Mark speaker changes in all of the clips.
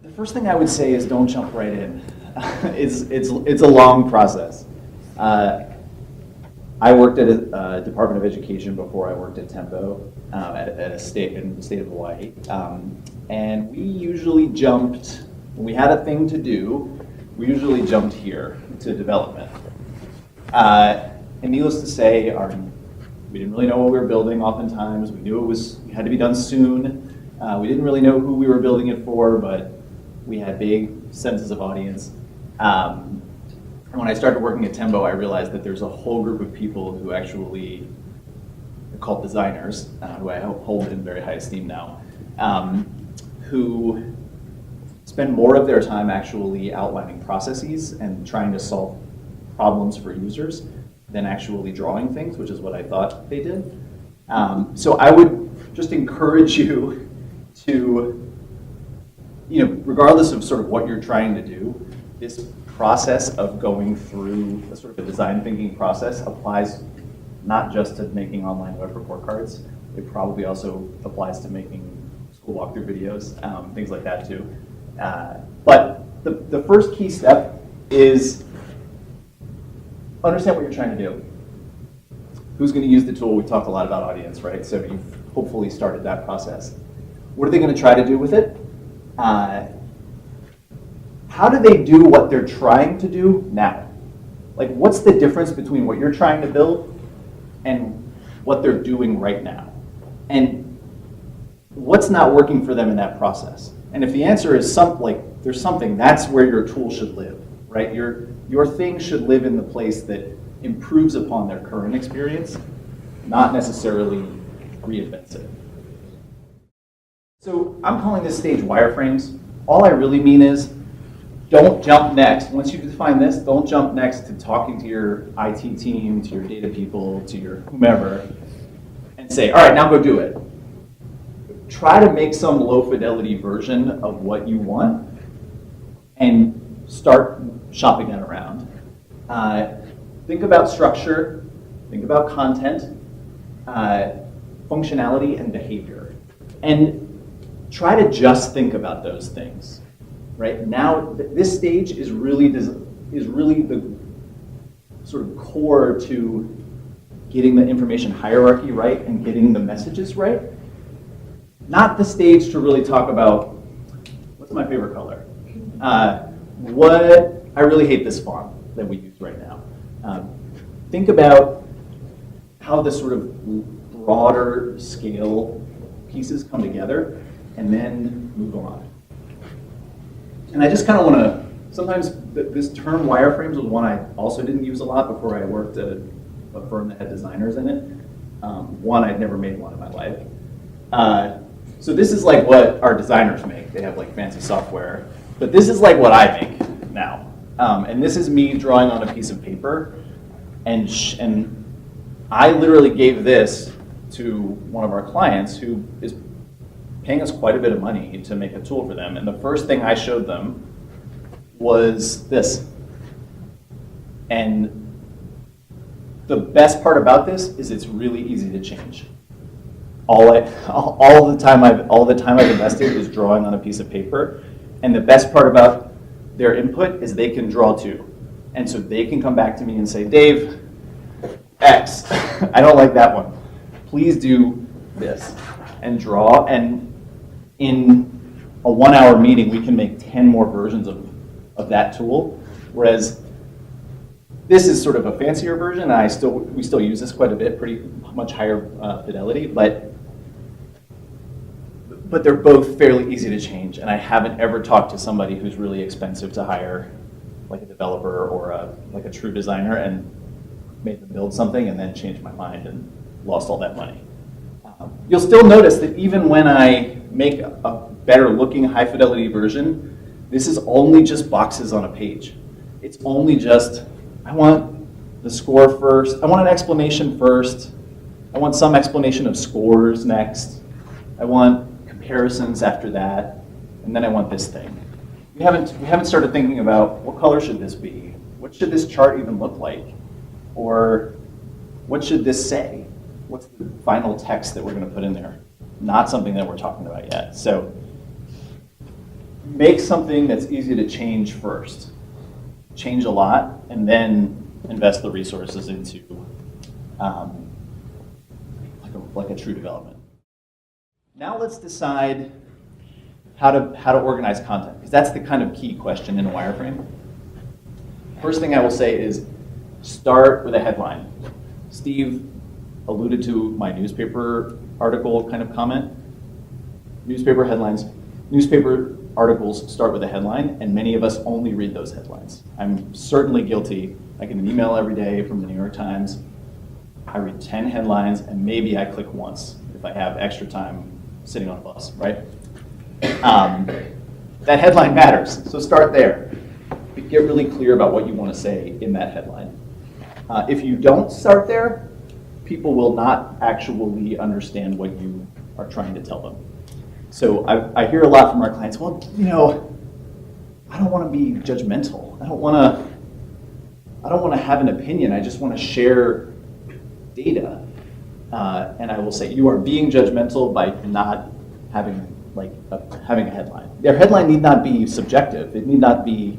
Speaker 1: The first thing I would say is don't jump right in. It's a long process. I worked at a Department of Education before I worked at Tembo in the state of Hawaii. And we usually jumped, when we had a thing to do, we usually jumped here to development. And needless to say, we didn't really know what we were building oftentimes. We knew it had to be done soon. We didn't really know who we were building it for, but we had big senses of audience. And when I started working at Tembo, I realized that there's a whole group of people who actually are called designers, who I hold in very high esteem now, who spend more of their time actually outlining processes and trying to solve problems for users than actually drawing things, which is what I thought they did. So I would just encourage you to, regardless of sort of what you're trying to do, this process of going through a sort of a design thinking process applies not just to making online web report cards. It probably also applies to making school walkthrough videos, things like that too. But the first key step is understand what you're trying to do. Who's going to use the tool? We talked a lot about audience, right? So you've hopefully started that process. What are they going to try to do with it? How do they do what they're trying to do now? Like, what's the difference between what you're trying to build and what they're doing right now? And what's not working for them in that process? And if the answer is there's something, that's where your tool should live, right? Your thing should live in the place that improves upon their current experience, not necessarily reinvents it. So I'm calling this stage wireframes. All I really mean is don't jump next. Once you define this, don't jump next to talking to your IT team, to your data people, to your whomever, and say, all right, now go do it. Try to make some low fidelity version of what you want and start shopping that around. Think about structure, think about content, functionality, and behavior. And try to just think about those things. Right now, this stage is really the sort of core to getting the information hierarchy right and getting the messages right. Not the stage to really talk about what's my favorite color. I really hate this font that we use right now. Think about how the sort of broader scale pieces come together, and then move on. And I just kind of want to, sometimes this term wireframes was one I also didn't use a lot before I worked at a firm that had designers in it. One, I'd never made one in my life. So this is like what our designers make. They have like fancy software. But this is like what I make now. And this is me drawing on a piece of paper. And I literally gave this to one of our clients who is paying us quite a bit of money to make a tool for them. And the first thing I showed them was this. And the best part about this is it's really easy to change. All the time I've invested is drawing on a piece of paper. And the best part about their input is they can draw too. And so they can come back to me and say, Dave, X, I don't like that one. Please do this and draw. And in a 1 hour meeting, we can make 10 more versions of that tool. Whereas this is sort of a fancier version. We still use this quite a bit, pretty much higher fidelity, but they're both fairly easy to change. And I haven't ever talked to somebody who's really expensive to hire, like a developer or a true designer, and made them build something and then changed my mind and lost all that money. You'll still notice that even when I make a better looking high fidelity version, this is only just boxes on a page. It's only just, I want the score first, I want an explanation first, I want some explanation of scores next, I want comparisons after that, and then I want this thing. We haven't started thinking about what color should this be? What should this chart even look like? Or what should this say? What's the final text that we're going to put in there? Not something that we're talking about yet. So make something that's easy to change first. Change a lot, and then invest the resources into like a true development. Now let's decide how to organize content, because that's the kind of key question in a wireframe. First thing I will say is start with a headline. Steve alluded to my newspaper article kind of comment. Newspaper headlines, newspaper articles start with a headline, and many of us only read those headlines. I'm certainly guilty. I get an email every day from the New York Times. I read 10 headlines, and maybe I click once if I have extra time sitting on a bus, right? That headline matters, so start there. Get really clear about what you want to say in that headline. If you don't start there, people will not actually understand what you are trying to tell them. So I hear a lot from our clients, well, I don't want to be judgmental. I don't want to have an opinion. I just want to share data. And I will say, you are being judgmental by not having having a headline. Their headline need not be subjective. It need not be,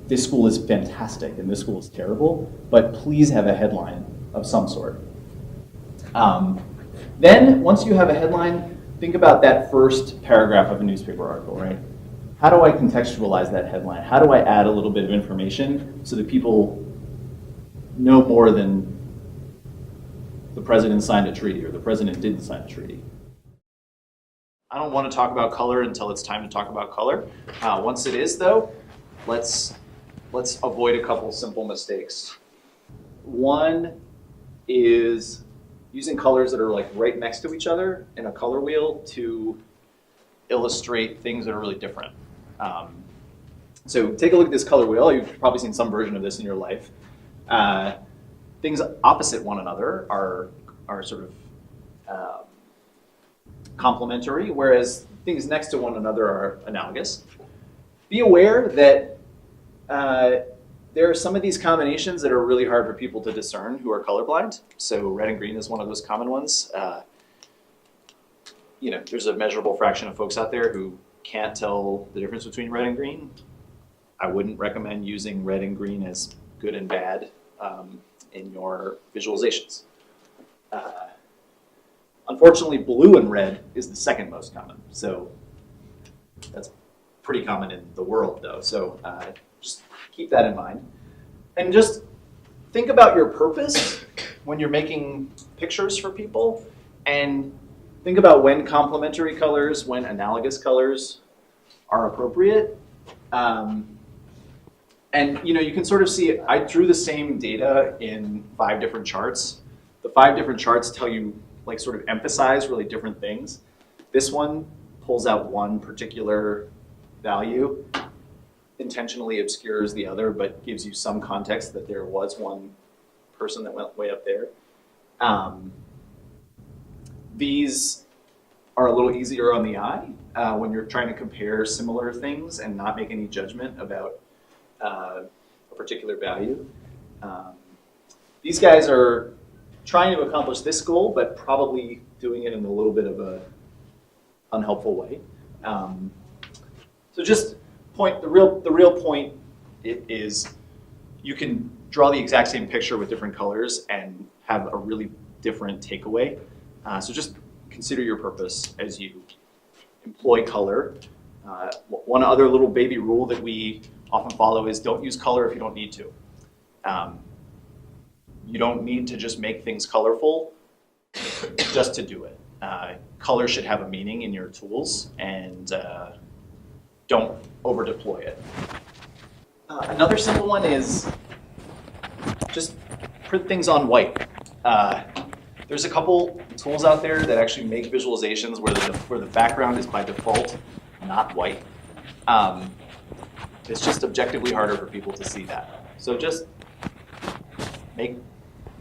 Speaker 1: this school is fantastic and this school is terrible, but please have a headline of some sort. Then, once you have a headline, think about that first paragraph of a newspaper article, right? How do I contextualize that headline? How do I add a little bit of information so that people know more than the president signed a treaty or the president didn't sign a treaty? I don't want to talk about color until it's time to talk about color. Once it is, though, let's avoid a couple simple mistakes. One is using colors that are right next to each other in a color wheel to illustrate things that are really different. So take a look at this color wheel. You've probably seen some version of this in your life. Things opposite one another are sort of complementary, whereas things next to one another are analogous. Be aware that there are some of these combinations that are really hard for people to discern who are colorblind. So red and green is one of those common ones. There's a measurable fraction of folks out there who can't tell the difference between red and green. I wouldn't recommend using red and green as good and bad in your visualizations. Unfortunately, blue and red is the second most common. So that's pretty common in the world, though. So just keep that in mind. And just think about your purpose when you're making pictures for people. And think about when complementary colors, when analogous colors are appropriate. And you can sort of see, I drew the same data in 5 different charts. The 5 different charts tell you, sort of emphasize really different things. This one pulls out one particular value, intentionally obscures the other, but gives you some context that there was one person that went way up there. These are a little easier on the eye when you're trying to compare similar things and not make any judgment about a particular value. These guys are trying to accomplish this goal, but probably doing it in a little bit of a unhelpful way. So just the real point is you can draw the exact same picture with different colors and have a really different takeaway. So just consider your purpose as you employ color. One other little baby rule that we often follow is don't use color if you don't need to. You don't need to just make things colorful just to do it. Color should have a meaning in your tools, and don't over-deploy it. Another simple one is just print things on white. There's a couple tools out there that actually make visualizations where the background is by default not white. It's just objectively harder for people to see that. So just make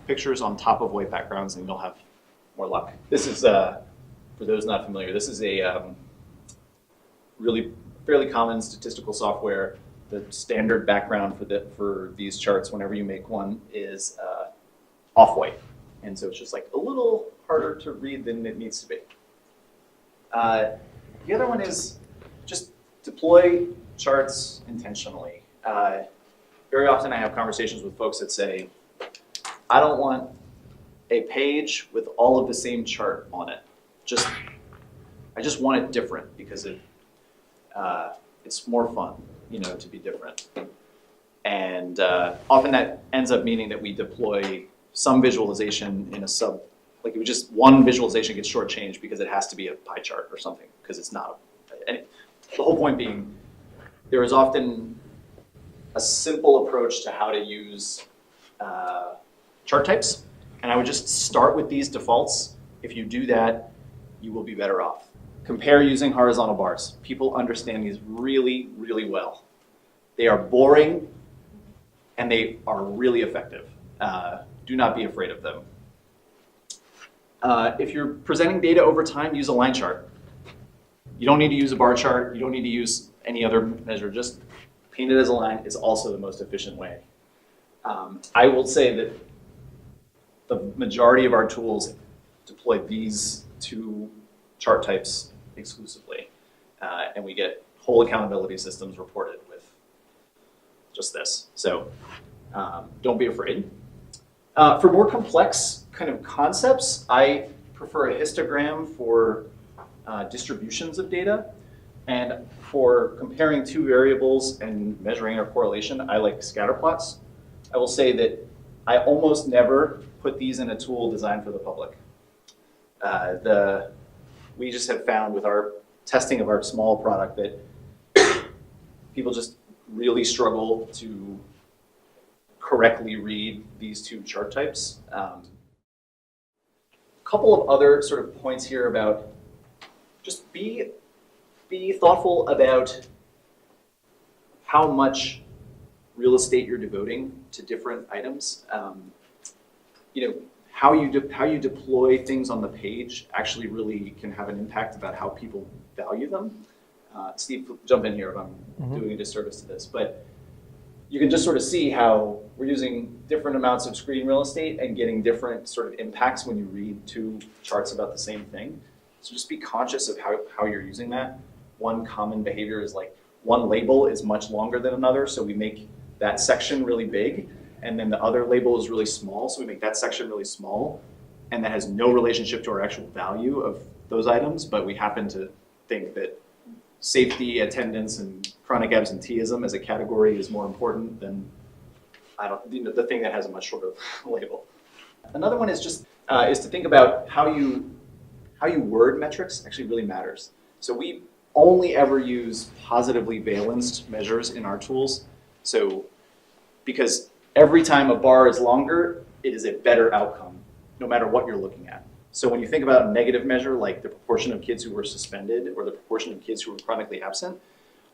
Speaker 1: pictures on top of white backgrounds and you'll have more luck. This is, for those not familiar, this is a really fairly common statistical software. The standard background for these charts, whenever you make one, is off-white. And so it's just a little harder to read than it needs to be. The other one is deploy charts intentionally. Very often I have conversations with folks that say, I don't want a page with all of the same chart on it. I just want it different because it's more fun, to be different. And often that ends up meaning that we deploy some visualization in a like one visualization gets shortchanged because it has to be a pie chart or something, because it's not. And the whole point being, there is often a simple approach to how to use chart types. And I would just start with these defaults. If you do that, you will be better off. Compare using horizontal bars. People understand these really, really well. They are boring and they are really effective. Do not be afraid of them. If you're presenting data over time, use a line chart. You don't need to use a bar chart. You don't need to use any other measure. Just paint it as a line is also the most efficient way. I will say that the majority of our tools deploy these two chart types exclusively. And we get whole accountability systems reported with just this. So don't be afraid. For more complex kind of concepts, I prefer a histogram for distributions of data. And for comparing two variables and measuring a correlation, I like scatter plots. I will say that I almost never put these in a tool designed for the public. We just have found with our testing of our small product that people just really struggle to correctly read these two chart types. A couple of other sort of points here about just be thoughtful about how much real estate you're devoting to different items. How you deploy things on the page actually really can have an impact about how people value them. Steve, jump in here if I'm doing a disservice to this, but you can just sort of see how we're using different amounts of screen real estate and getting different sort of impacts when you read two charts about the same thing. So just be conscious of how you're using that. One common behavior is like one label is much longer than another, so we make that section really big, and then the other label is really small, so we make that section really small, and that has no relationship to our actual value of those items, but we happen to think that safety, attendance, and chronic absenteeism as a category is more important than the thing that has a much shorter label. Another one is just is to think about how you word metrics actually really matters. So we only ever use positively valenced measures in our tools. So because every time a bar is longer, it is a better outcome, no matter what you're looking at. So when you think about a negative measure, like the proportion of kids who were suspended or the proportion of kids who were chronically absent,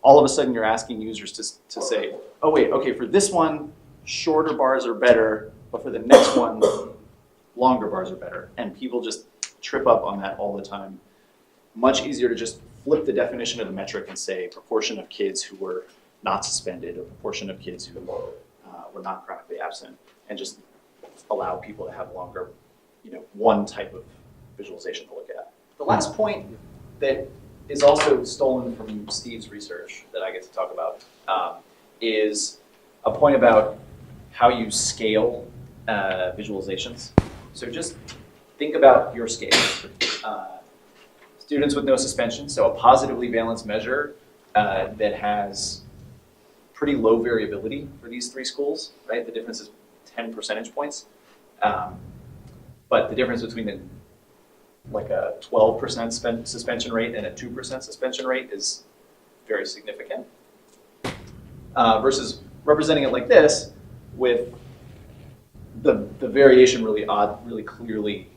Speaker 1: all of a sudden you're asking users to say, oh wait, okay, for this one, shorter bars are better, but for the next one, longer bars are better. And people just trip up on that all the time. Much easier to just flip the definition of the metric and say proportion of kids who were not suspended or proportion of kids who were not chronically absent, and just allow people to have longer, one type of visualization to look at. The last point that is also stolen from Steve's research that I get to talk about is a point about how you scale visualizations. So just think about your scale. Students with no suspension, so a positively balanced measure that has pretty low variability for these three schools, right? The difference is 10 percentage points. But the difference between like a 12% suspension rate and a 2% suspension rate is very significant. Versus representing it like this with the variation really odd, really clearly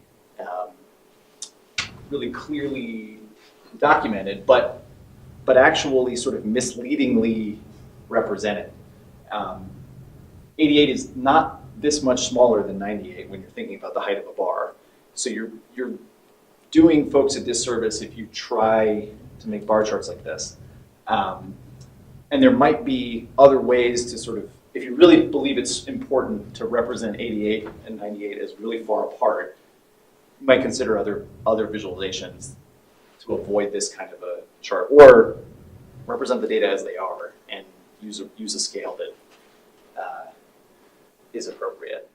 Speaker 1: documented, but actually sort of misleadingly represented. 88 is not this much smaller than 98 when you're thinking about the height of a bar. So you're doing folks a disservice if you try to make bar charts like this. And there might be other ways to sort of, if you really believe it's important to represent 88 and 98 as really far apart, you might consider other visualizations to avoid this kind of a chart. Or represent the data as they are and use a scale that is appropriate.